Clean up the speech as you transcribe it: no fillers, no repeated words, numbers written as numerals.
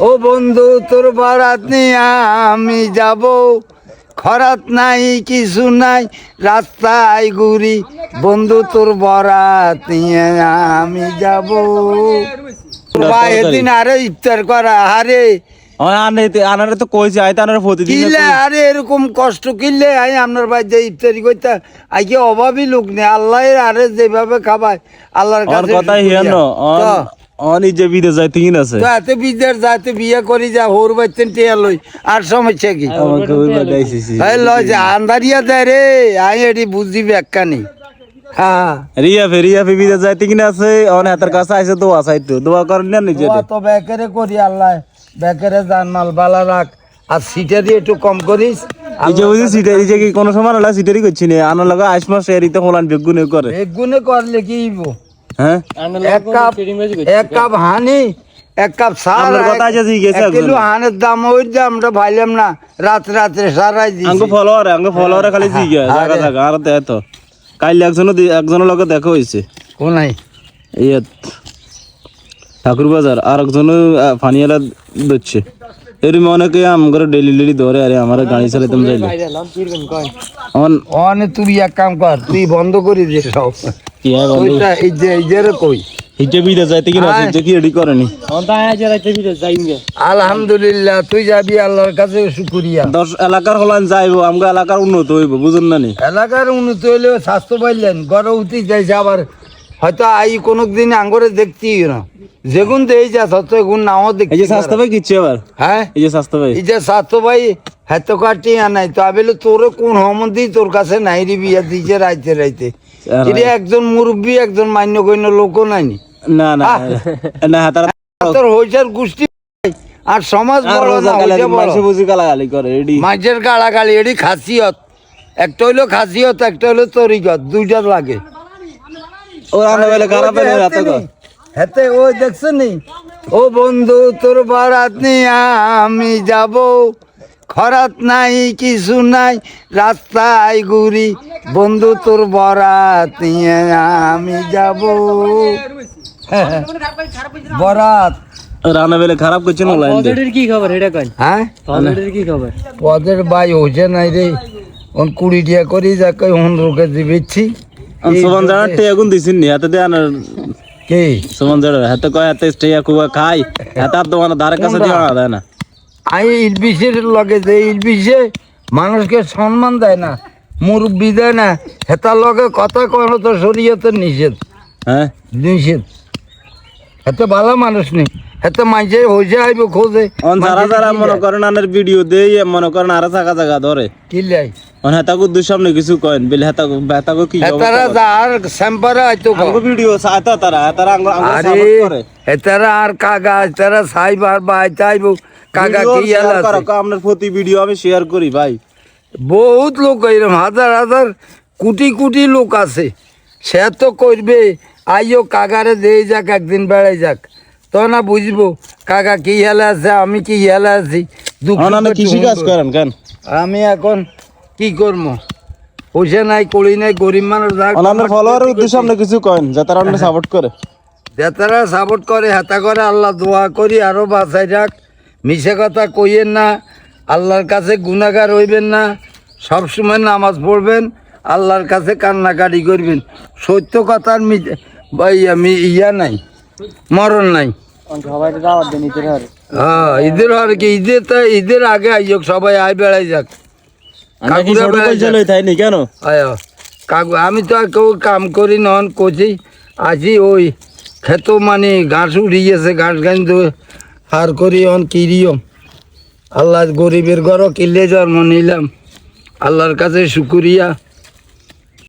ও বন্ধু তোর বারাত নিয়ে আমি যাব, খরাত নাই কিছু নাই রাস্তায় ঘুরি, বন্ধু তোর বরাত নিয়ে আমি যাব। ভাই এদিন আরে ইফতার করা আরে আনারে তো কইছে আইতে আনারে প্রতিদিন কিলে আরে এরকম কষ্ট কিনলে আই আপনার বাড়িতে ইফতারি করতে আগে অভাবী লোক নেই, আল্লাহ আরে যেভাবে খাবায় আল্লাহর কাছে কথাই হিয়ান নিজে বিদেশ যাইতে কিন আছে তো এত বিদেশ যাতে বিয়ে করি যা হোর বাচ্চেন টিয়া লই আর সমস্যা কি আমাকে ওই বাড়াইছিস লয় যে আন্দারিয়া দেয় রে আই এটি বুঝি ব্যাখ্যা নেই। হ্যাঁ রিয়া বিদেশ যাইতে কিন আছে অন হাতের কাছে আইছে দোয়া চাইতো দোয়া করেন না নিজে তো বেকারে করি আল্লাহ বেকারে জানমাল বালা রাখ আর সিটারি একটু কম করিস। এই যে বুঝি সিটারি যে কি কোন সময় হলা সিটারি করছি না আনার লাগা আসমা শেরিতে হলান বেগুনে করে বেগুনে করলে কি হইবো? হ্যাঁ এক কাপ হানি এক কাপ সার আপনার কথা আছে জি গেছে কিলো হানের দাম ওই যে আমরা ভাইলাম না রাত্রে সারাই দিই আঙ্গ ফলোয়ারে খালি জি গে জায়গা জায়গা আর তে তো কাইল একজনের লগে দেখা হইছে কোনাই ইয়ে ঠাকুর বাজার আর একজন ফানিয়ালা দিচ্ছে এরম অনেকে আমার ডেলি ধরে আরে আমার গাড়ি চালাতাম যাইলে অনে তুই এক কাম কর তুই বন্ধ করে দে সব কি হয় বন্ধু ওইটা এই যে রে কই হিজে বিদে যাইতে কি না হিজে কি রেডি করেনি আলহামদুলিল্লাহ তুই যাবি আল্লাহর কাছে শুকরিয়া। 10 এলাকার হলান যাইবো আমগো এলাকার উন্নত হইব বুঝুন না নি এলাকার উন্নতি হইলেও স্বাস্থ্য পাইলেন গড়ে উঠি যাইছে আবার হয়তো আই কোনদিন আঙ্গরে দেখতি না যেগুন দেই যা সত্য গুণ নাও দেখি এই যে স্বাস্থ্য ভাই কিচ্ছে আবার হ্যাঁ এই যে স্বাস্থ্য ভাই এই যে স্বাস্থ্য ভাই হেত কাটি আনাই তো আবেলে তোরে কোন হমন্দি তোর কাছে নাই রে বিয়া দিছে রাইতে এটা একজন মুরব্বী একজন মান্য গণ্য লোকও নাইনি না না হাতার তোর হইছার গোষ্ঠী আর সমাজ বড় না হইছে বড় মাইসে বুঝি গালাগালি করে এডি মাঝের গালাগালি এডি খাসিয়ত একটা হইলো খাসিয়ত একটা হইলো তরিকত দুইটা লাগে ও রান্না বেলা খারাপ হয়ে রাত কো হেতে ওই দেখছ নি ও বন্ধু তোর বারাত নিয়ে আমি যাব, খরাত নাই কিছু নাই রাস্তায় ঘুরি, বন্ধু তোর বরাত নিয়ে আমি যাব। বরাত রান্না বেলা খারাপ করছে না লাইন দে কি খবর এটা কই হ্যাঁ কি খবর পদের ভাই হইছে নাই রে ওন 20 টাকা করি যা কই হন রোকে দিবেছি সুমন জানা টেগুন দিছিন নি হাতে দেন কে সুমন জানা হাতে কয় হাতে স্টেয়া কুবা খাই হাতে তো মানে ধারে কাছে দিও না দেয় না আই ইলবিশের লগে যে ইলবিশে মানুষকে সম্মান দেয় না মুরব্বি দেয় না হেতার লগে কথা কোনো তো শরীয়তের নিষেধ হ্যাঁ নিষেধ এত ভালো মানুষ নেই এত মাঝে হইছে আইব খোঁজে অন যারা মনে করেন আনের ভিডিও দেই মনে করেন আর জায়গা ধরে কি লাই অন হাতাকু দুসামনে কিছু কইন বিল হাতাকু কি এতারা যার স্যাম্পারে আইতো আঙ্গ ভিডিও সাইতা তারা আঙ্গ আরে সাপোর্ট করে এতারা আর কাগা এতারা সাইবার বাই চাইব কাগা কি শেয়ার আছে করো আপনার প্রতি ভিডিও আমি শেয়ার করি ভাই বহুত লোক এরকম হাজার কোটি লোক আছে সে তো করবে আইও কাগারে দিয়ে যাক একদিন বেড়াই যাক তো না বুঝবো কাকা কি হেলে আছে আমি কি হেলে আছি কৃষি কাজ করেন কেন আমি এখন কি করবো পয়সা নাই করি নাই গরিব মানুষ আপনার ফলোয়ারের উদ্দেশ্যে আপনি কিছু করেন যাতে আপনি সাপোর্ট করে যাতারা সাপোর্ট করে হাতা করে আল্লাহ দোয়া করি আরো বাঁচাই রাখ মিশে কথা কইয়েন না আল্লাহর কাছে গুনাহগার হইবেন না সবসময় নামাজ পড়বেন আল্লাহর কাছে কান্নাকাটি করবেন সত্য কথার ইয়া নাই মরণ নাই হ্যাঁ ঈদের আর কি ঈদের আগে আইক সবাই আই বেড়াই যাক কেন কাকু আমি তো আর কেউ কাম করি নন করছি আছি ওই খেত মানে ঘাস উড়িয়েছে ঘাস গাছ হার করি অন কিরিও আল্লাহ গরিবের ঘরও কিনলে জন্ম নিলাম আল্লাহর কাছে শুকুরিয়া।